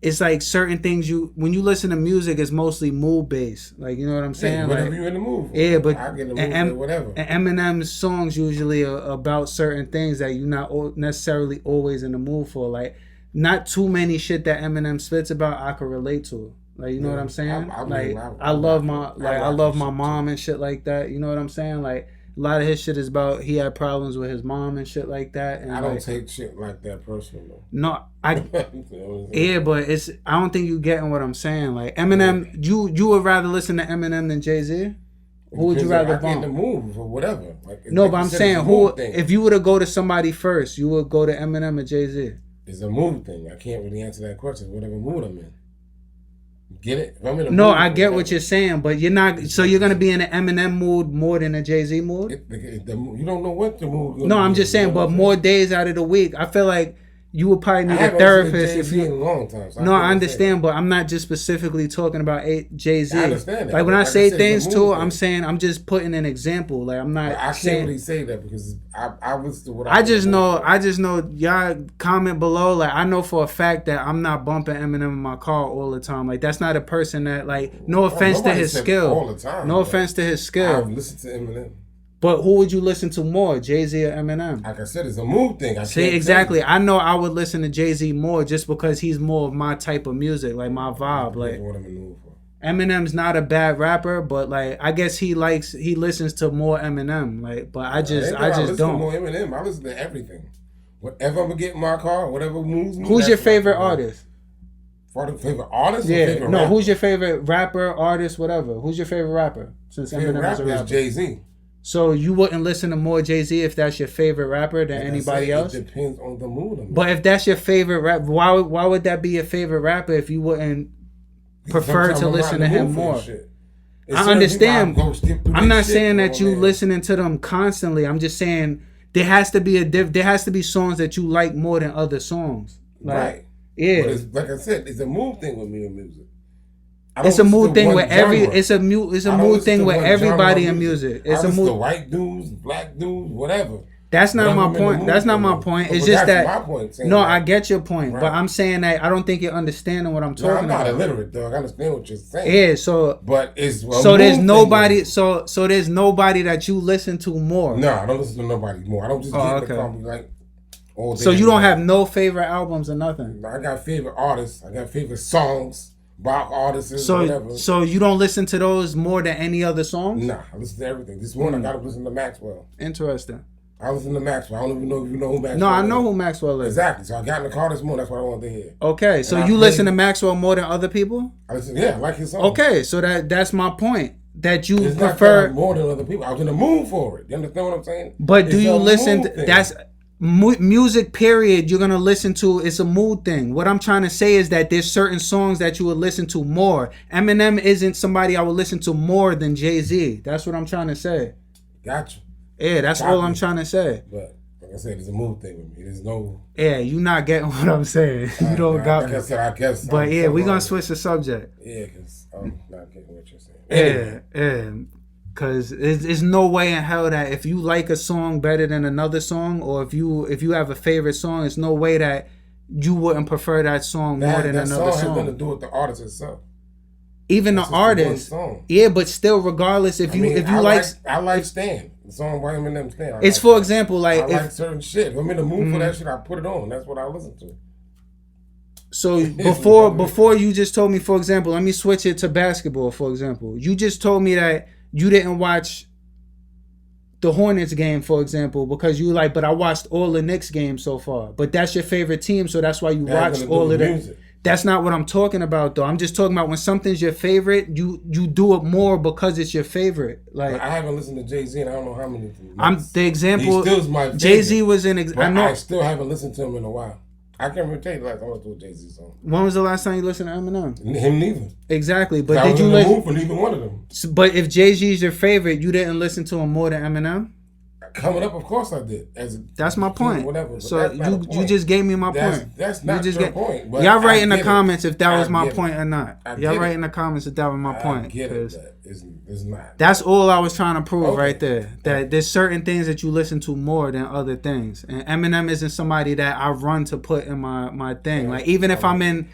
it's like certain things when you listen to music, it's mostly mood based. Like, you know what I'm saying? Yeah, whatever you in the mood for. Yeah, but I get in the mood for whatever. And Eminem's songs usually are about certain things that you're not necessarily always in the mood for. Like, not too many shit that Eminem spits about I could relate to. Like, you know what I'm saying? I love my mom and shit like that. You know what I'm saying? Like, a lot of his shit is about he had problems with his mom and shit like that. And I don't take shit like that personally. No, yeah, but I don't think you getting what I'm saying. Like, Eminem, you would rather listen to Eminem than Jay-Z? Who would you rather bump? I get in the mood or whatever. Like, no, but I'm saying if you were to go to somebody first, you would go to Eminem or Jay-Z? It's a mood thing. I can't really answer that question. Whatever mood I'm in. Get it? No, I get what you're saying, but you're not. So you're gonna be in an Eminem mood more than a Jay-Z mood. You don't know what the mood. No, I'm just saying, but more days out of the week, I feel like you would probably need a therapist if you. In a long time, so no, I understand, but I'm not just specifically talking about Jay-Z. I understand that. Like when I say things too, I'm saying I'm just putting an example. Like I'm not. I can't really say that because I was the what I just know y'all comment below. Like I know for a fact that I'm not bumping Eminem in my car all the time. Like that's not a person that like. No offense to his skill. All the time. No offense to his skill. I listen to Eminem. But who would you listen to more, Jay-Z or Eminem? Like I said, it's a mood thing. See, exactly. I know I would listen to Jay-Z more just because he's more of my type of music, like my vibe. Like what I'm in the mood for. Eminem's not a bad rapper, but like I guess he listens to more Eminem. Like, but I just don't. To more Eminem. I listen to everything. Whatever I'm gonna get in my car, whatever moves me. Who's your favorite artist? Favorite artist? Yeah. Or favorite no. rapper? Who's your favorite rapper, artist, whatever? Who's your favorite rapper? Since favorite Eminem rapper is a rapper. is Jay-Z. So you wouldn't listen to more Jay-Z if that's your favorite rapper than anybody else? It depends on the mood. But if that's your favorite rap, why would that be your favorite rapper if you wouldn't prefer to listen to him more? I understand. I'm not saying that you listening to them constantly. I'm just saying there has to be songs that you like more than other songs. Like, right. Yeah. But it's, like I said, it's a mood thing with me in music. It's a mood thing with It's a mood thing with everybody in music. It's a mood. White dudes, black dudes, whatever. That's not my point. That's not my point. It's just that. My point, no, I get your point, right. But I'm saying that I don't think you're understanding what I'm talking about. I'm not illiterate, dog. I understand what you're saying. Yeah, so. But it's there's nobody. So there's nobody that you listen to more. No, I don't listen to nobody more. I don't just get in the car and be like. So you don't have no favorite albums or nothing? No, I got favorite artists. I got favorite songs. Rock artists, whatever. So you don't listen to those more than any other songs? Nah, I listen to everything. This one I gotta listen to Maxwell. Interesting. I listen to Maxwell. I don't even know if you know who Maxwell is. No, I know who Maxwell is. Exactly. So I got in the car this morning. That's what I wanted to hear. Okay, so you listen to Maxwell more than other people? I like his songs. Okay, so that's my point. That you prefer more than other people. I was in the mood for it. You understand what I'm saying? But do you listen? That's music. Period. You're gonna listen to. It's a mood thing. What I'm trying to say is that there's certain songs that you would listen to more. Eminem isn't somebody I would listen to more than Jay-Z. That's what I'm trying to say. Gotcha. Yeah, that's all I'm trying to say. But like I said, it's a mood thing with me. There's no. Yeah, you not getting what I'm saying. You don't got me. I guess. But yeah, we're gonna switch the subject. Yeah, because I'm not getting what you're saying. Anyway. Yeah. Cause there's no way in hell that if you like a song better than another song, or if you have a favorite song, there's no way that you wouldn't prefer that song more than another song. That song has nothing to do with the artist itself. Even the artist, yeah, but still, regardless, if you like, I like Stan, the song by Eminem Stan. It's for example, like I like certain shit. If I'm in the mood for that shit, I put it on. That's what I listen to. So before you just told me, for example, let me switch it to basketball. For example, you just told me that you didn't watch the Hornets game, for example, because you like, but I watched all the Knicks games so far. But that's your favorite team, so that's why you watched all of them. That's not what I'm talking about, though. I'm just talking about when something's your favorite, you do it more because it's your favorite. Like I haven't listened to Jay-Z and I don't know how many. I'm the example. He still's my favorite. Jay-Z was in. I know. I still haven't listened to him in a while. I can't even tell you the last time I listened to a Jay-Z song. When was the last time you listened to Eminem? Him neither. Exactly, but did you listen for neither one of them? But if Jay-Z's your favorite, you didn't listen to him more than Eminem? Coming up, of course I did. That's my point. Whatever. So you just gave me my point. That's not your point. But y'all write in the comments if that was my point or not. Y'all write in the comments if that was my point. I get it. It's not. That's all I was trying to prove right there. That there's certain things that you listen to more than other things. And Eminem isn't somebody that I run to put in my thing. Like even if I'm in,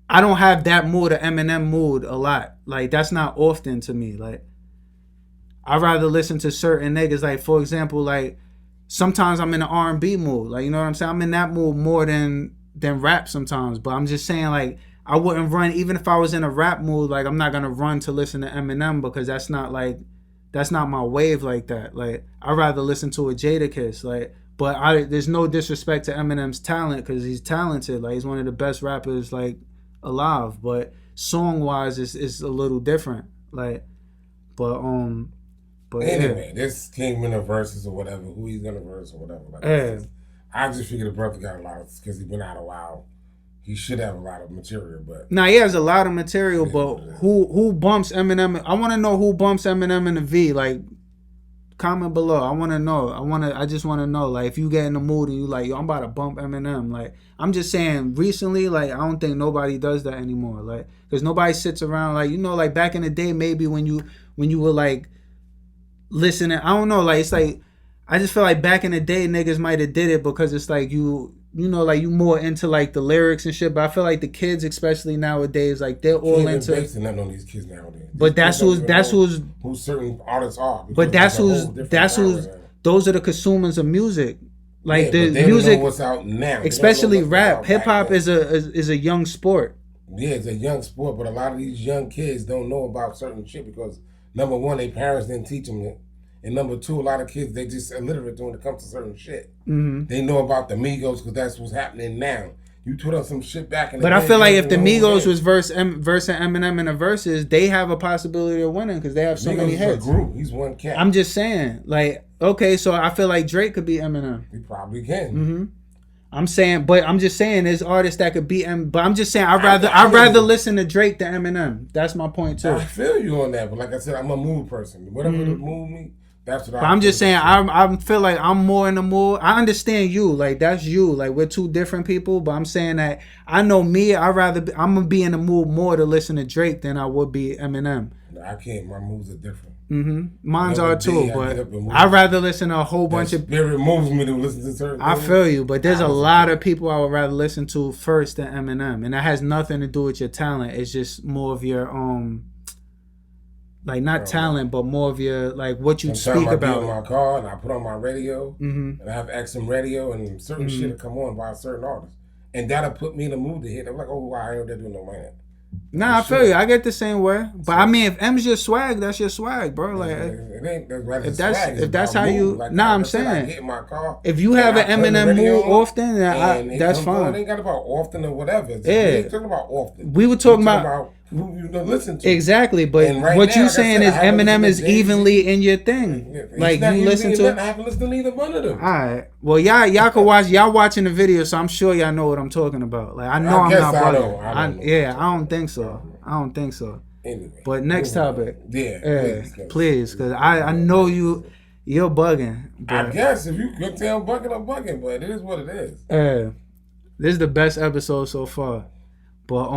I don't have that mood or Eminem mood a lot. Like that's not often to me. Like I'd rather listen to certain niggas. Like, for example, like, sometimes I'm in an R&B mood. Like, you know what I'm saying? I'm in that mood more than rap sometimes. But I'm just saying, like, I wouldn't run, even if I was in a rap mood, like, I'm not going to run to listen to Eminem because that's not my wave like that. Like, I'd rather listen to a Jadakiss. Like, but there's no disrespect to Eminem's talent because he's talented. Like, he's one of the best rappers, like, alive. But song-wise, it's a little different. Like, but anyway, this came in a verses or whatever, who he's gonna verse or whatever. Like I just figured the brother got a lot of, because he's been out a while. He should have a lot of material, but he has a lot of material. But who bumps Eminem? I want to know who bumps Eminem in the V. Like, comment below. I want to know. I just want to know. Like, if you get in the mood and you like, yo, I'm about to bump Eminem. Like, I'm just saying. Recently, like, I don't think nobody does that anymore. Like, because nobody sits around. Like, you know, like back in the day, maybe when you were like listening, I don't know, like it's like I just feel like back in the day niggas might have did it because it's like you know, like you more into like the lyrics and shit. But I feel like the kids, especially nowadays, like they're all into nothing on these kids nowadays. But that's who certain artists are. But those are the consumers of music. Like the they music, don't know what's out now, especially rap. Hip hop is a young sport. Yeah, it's a young sport, but a lot of these young kids don't know about certain shit because number one, their parents didn't teach them it. And number two, a lot of kids, they just illiterate when it comes to certain shit. Mm-hmm. They know about the Migos because that's what's happening now. You put up some shit back in the But day. I feel like if the Migos was versing Eminem in the verses, they have a possibility of winning because they have so many hits. He's a group. He's one cat. I'm just saying, like, okay, so I feel like Drake could beat Eminem. He probably can. Mm-hmm. I'm just saying, there's artists that could beat him. But I'm just saying, I'd rather listen to Drake than Eminem. That's my point too. I feel you on that, but like I said, I'm a mood person. Whatever the move me. That's what I'm just saying, I feel like I'm more in the mood. I understand you, like that's you, like we're two different people. But I'm saying that I know me. I'm gonna be in the mood more to listen to Drake than I would be Eminem. I can't. My moods are different. Mine's are too, but I'd rather listen to a whole bunch of. Spirit moves me to listen to certain. I feel you, but there's a lot of people I would rather listen to first than Eminem, and that has nothing to do with your talent. It's just more of your like not talent, but more of your like what you speak about. I get in my car and I put on my radio, and I have XM radio, and certain shit will come on by a certain artist, and that'll put me in the mood to hit. I'm like, oh wow, I heard that doing no man. Nah, I feel you. I get the same way, but I mean, if M's your swag, that's your swag, bro. Like, it ain't if that's how you. Like, nah, I'm saying. I get in my car, if you have an Eminem mood often, that's fine. It ain't got about often or whatever. We ain't talking about often. We were talking about who you listen to. Exactly, but what you saying is Eminem is evenly in your thing. Like you listen to. I haven't listened to either one of them. All right. Well, y'all can watch. Y'all watching the video, so I'm sure y'all know what I'm talking about. Like I know I'm not bugging. I don't think so. I don't think so. Anyway, but next topic. Yeah. Please, because I know you're bugging. I guess if you could tell I'm bugging, but it is what it is. This is the best episode so far. But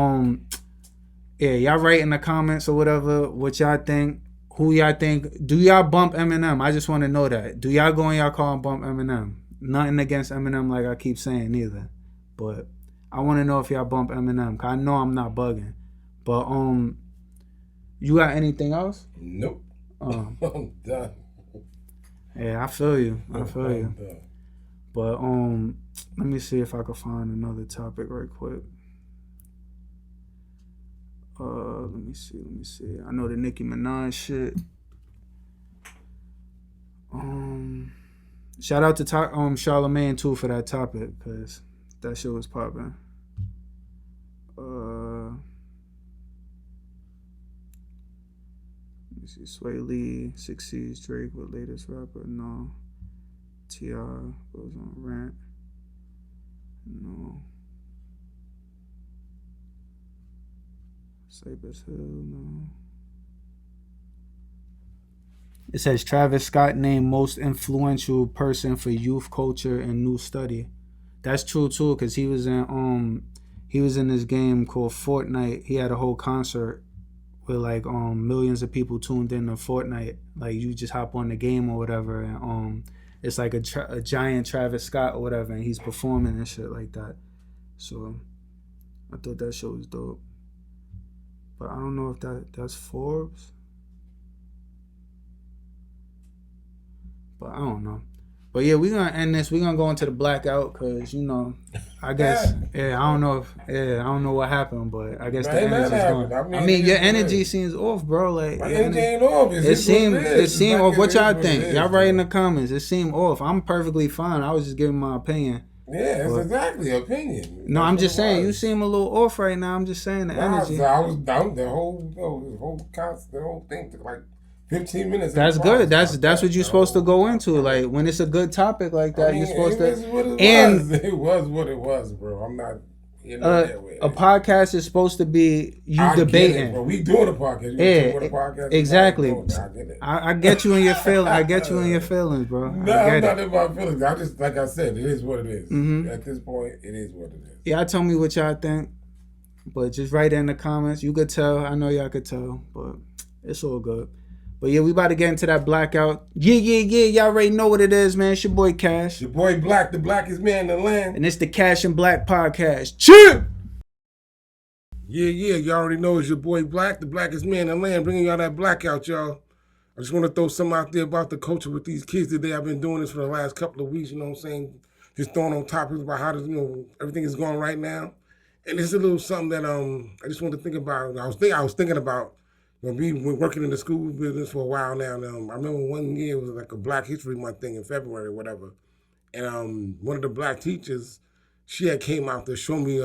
y'all write in the comments or whatever what y'all think. Who y'all think? Do y'all bump Eminem? I just want to know that. Do y'all go in y'all car and bump Eminem? Nothing against Eminem, like I keep saying either. But I want to know if y'all bump Eminem, cause I know I'm not bugging. But you got anything else? Nope. I'm done. Yeah, I feel you. Done. But let me see if I can find another topic right quick. Let me see. I know the Nicki Minaj shit. Shout out to Charlamagne too for that topic, cause that shit was popping. Let me see. Sway Lee succeeds Drake with latest rapper. No. T.I. goes on rant. No. Cypress Hill, no. It says Travis Scott named most influential person for youth culture and new study. That's true too, cause he was in this game called Fortnite. He had a whole concert where like millions of people tuned in to Fortnite. Like you just hop on the game or whatever, and it's like a giant Travis Scott or whatever, and he's performing and shit like that. So I thought that shit was dope. But I don't know if that's Forbes. But I don't know. But yeah, we're gonna end this. We're gonna go into the blackout because I guess I don't know what happened, but I guess the energy's gone. I mean your energy seems off, bro. Like my energy ain't off. It seemed off. What y'all think? Y'all write in the comments. It seemed off. I'm perfectly fine. I was just giving my opinion. Yeah, it's exactly opinion. No, I'm just saying you seem a little off right now. I'm just saying the energy. I was down the whole thing took like 15 minutes. That's good. That's what you're supposed to go into. Like when it's a good topic like that, you're supposed to. It was what it was, bro. I'm not. That way. A podcast is supposed to be you debating. Bro. We doing a podcast. Exactly. I get you in your feelings. I get you in your feelings, bro. No, I'm not in my feelings. I just, like I said, it is what it is. Mm-hmm. At this point, it is what it is. Y'all tell me what y'all think, but just write it in the comments. You could tell. I know y'all could tell, but it's all good. But yeah, we about to get into that blackout. Yeah. Y'all already know what it is, man. It's your boy Cash. Your boy Black, the blackest man in the land. And it's the Cassh and Black Podcast. Chill! Yeah. Y'all already know it's your boy Black, the blackest man in the land, bringing y'all that blackout, y'all. I just want to throw something out there about the culture with these kids today. I've been doing this for the last couple of weeks, you know what I'm saying? Just throwing on topics about how everything is going right now. And it's a little something that I just want to think about. I was thinking about. We've been working in the school business for a while now. And, I remember one year it was like a Black History Month thing in February or whatever. And one of the black teachers, she had came out to show me,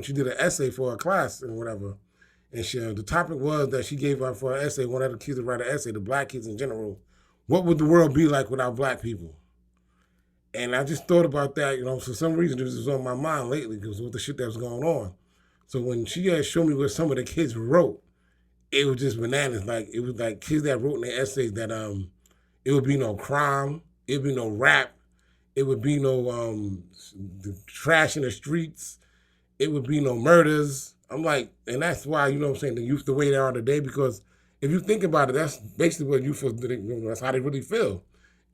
she did an essay for a class and whatever. And the topic was that she gave up for an essay, one of the kids to write an essay, the black kids in general. What would the world be like without black people? And I just thought about that, for some reason this was on my mind lately because with the shit that was going on. So when she had shown me what some of the kids wrote, it was just bananas. Like, it was like kids that wrote in their essays that it would be no crime, it would be no rap, it would be no trash in the streets, it would be no murders. I'm like, and that's why, the youth the way they are today, because if you think about it, that's basically what youth, that's how they really feel.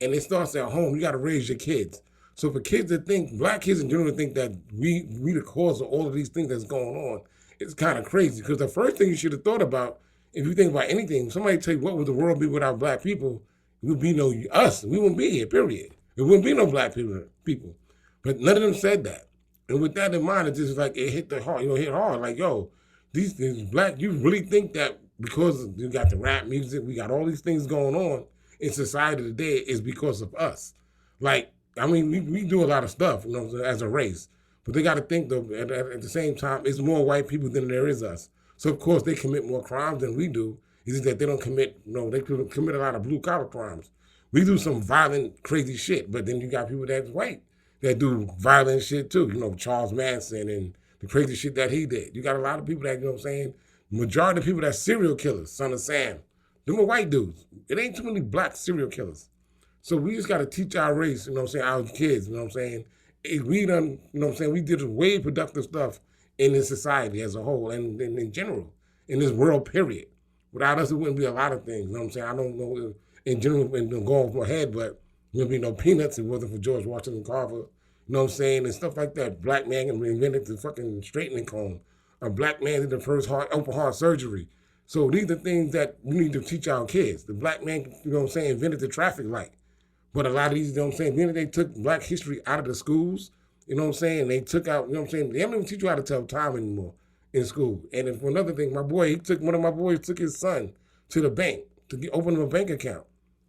And it starts at home. You got to raise your kids. So for kids that think, black kids in general think that we the cause of all of these things that's going on, it's kind of crazy. Because the first thing you should have thought about, if you think about anything, somebody tell you what would the world be without black people, it would be no us. We wouldn't be here, period. There wouldn't be no black people. But none of them said that. And with that in mind, it's just like it hit the heart, hit hard. Like, yo, these black, you really think that because you got the rap music, we got all these things going on in society today is because of us. Like, I mean, we do a lot of stuff, as a race. But they got to think, though, at the same time, it's more white people than there is us. So, of course, they commit more crimes than we do. It's just that they don't commit, they commit a lot of blue-collar crimes. We do some violent, crazy shit, but then you got people that's white that do violent shit, too. Charles Manson and the crazy shit that he did. You got a lot of people that, majority of people that's serial killers, Son of Sam, them are white dudes. It ain't too many black serial killers. So we just got to teach our race, our kids, we done, we did way productive stuff in this society as a whole and in general, in this world, period. Without us, it wouldn't be a lot of things, I don't know in general, and going off my head, but there wouldn't be no peanuts if it wasn't for George Washington Carver, and stuff like that. Black man invented the fucking straightening comb. A black man did the first open heart surgery. So these are things that we need to teach our kids. The black man, invented the traffic light. But a lot of these, then they took black history out of the schools, they took out, they don't even teach you how to tell time anymore in school. And for another thing, one of my boys took his son to the bank to open him a bank account.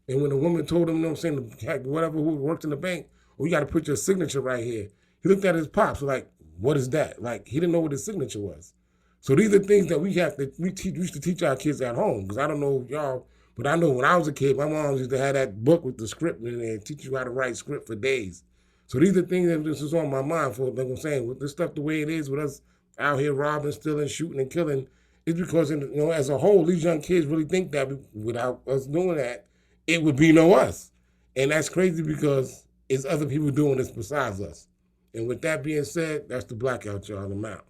And when the woman told him, whatever who worked in the bank, you got to put your signature right here. He looked at his pops like, what is that? Like, he didn't know what his signature was. So these are things that we used to teach our kids at home. Because I don't know y'all, but I know when I was a kid, my mom used to have that book with the script in there and teach you how to write script for days. So these are things that this is on my mind for, like I'm saying, with this stuff the way it is, with us out here robbing, stealing, shooting, and killing, it's because, as a whole, these young kids really think that without us doing that, it would be no us. And that's crazy because it's other people doing this besides us. And with that being said, that's the Blackout, y'all. I'm out.